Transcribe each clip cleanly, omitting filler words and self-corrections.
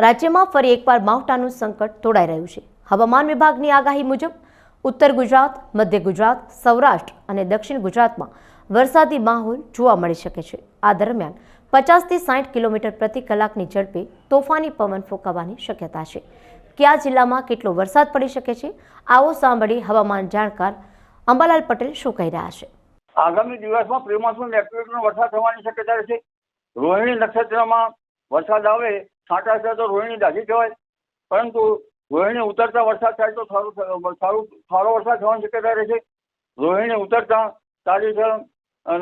રાજ્યમાં ફરી એકવાર માવઠાનું સંકટ તોડાઈ રહ્યું છે। હવામાન વિભાગની આગાહી મુજબ ઉત્તર ગુજરાત, મધ્ય ગુજરાત, સૌરાષ્ટ્ર અને દક્ષિણ ગુજરાતમાં વરસાદી માહોલ જોવા મળી શકે છે। આ દરમિયાન 50 થી 60 કિલોમીટર પ્રતિ કલાકની ઝડપે તોફાની પવન ફૂંકાવાની શક્યતા છે। કયા જિલ્લામાં કેટલો વરસાદ પડી શકે છે, આવો સાંભળી હવામાન જાણકાર અંબાલાલ પટેલ શું કહી રહ્યા છે। આગામી દિવસમાં પ્રી-મોન્સૂન એક્ટિવિટીનો વરસાદ થવાની શક્યતા છે। રોહિણી નક્ષત્રમાં વરસાદ આવે છાંટા છે તો રોહિણી દાઢી કહેવાય, પરંતુ રોહિણી ઉતરતા વરસાદ થાય તો સારો વરસાદ થવાની શક્યતા રહેશે। રોહિણી ઉતરતા તારીખ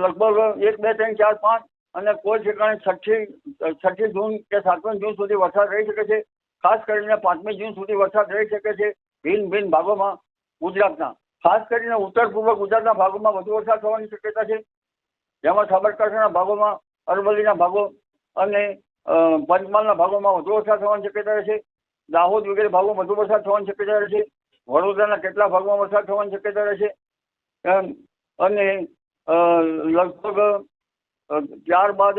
લગભગ 1, 2, 3, 4, 5 અને કોઈ ઠેકાણે 6મી જૂન કે 7મી જૂન સુધી વરસાદ રહી શકે છે। ખાસ કરીને 5મી જૂન સુધી વરસાદ રહી શકે છે ભિન્ન ભિન્ન ભાગોમાં ગુજરાતના। ખાસ કરીને ઉત્તર પૂર્વ ગુજરાતના ભાગોમાં વધુ વરસાદ થવાની શક્યતા છે, જેમાં સાબરકાંઠાના ભાગોમાં, અરવલ્લીના ભાગો અને પંચમહાલના ભાગોમાં વધુ વરસાદ થવાની શક્યતા રહેશે। દાહોદ વગેરે ભાગોમાં વધુ વરસાદ થવાની શક્યતા રહેશે। વડોદરાના કેટલાક ભાગોમાં વરસાદ થવાની શક્યતા રહેશે અને લગભગ ત્યારબાદ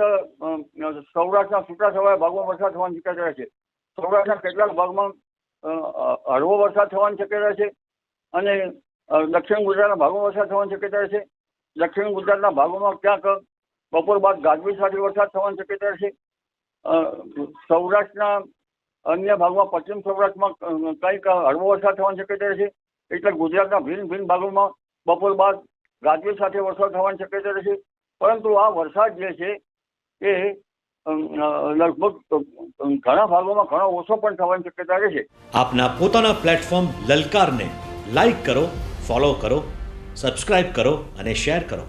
સૌરાષ્ટ્રના છૂટાછવાયા ભાગોમાં વરસાદ થવાની શક્યતા રહેશે। સૌરાષ્ટ્રના કેટલાક ભાગમાં હળવો વરસાદ થવાની શક્યતા છે અને દક્ષિણ ગુજરાતના ભાગોમાં વરસાદ થવાની શક્યતા રહેશે। દક્ષિણ ગુજરાતના ભાગોમાં ક્યાંક બપોર બાદ ગાજવીજ સાથે વરસાદ થવાની શક્યતા રહેશે। સૌરાષ્ટ્રના અન્ય ભાગમાં, પશ્ચિમ સૌરાષ્ટ્રમાં કંઈક હળવો વરસાદ થવાની શક્યતા રહેશે। એટલે ગુજરાતના ભિન્ન ભિન્ન ભાગોમાં બપોર બાદ ગાજવીજ સાથે વરસાદ થવાની શક્યતા રહેશે। પરંતુ આ વરસાદ જે છે એ લગભગ ઘણા ભાગોમાં ઘણો ઓછો પણ થવાની શક્યતા રહેશે। આપના પોતાના પ્લેટફોર્મ લલકારને લાઈક કરો, ફોલો કરો, સબસ્ક્રાઇબ કરો અને શેર કરો।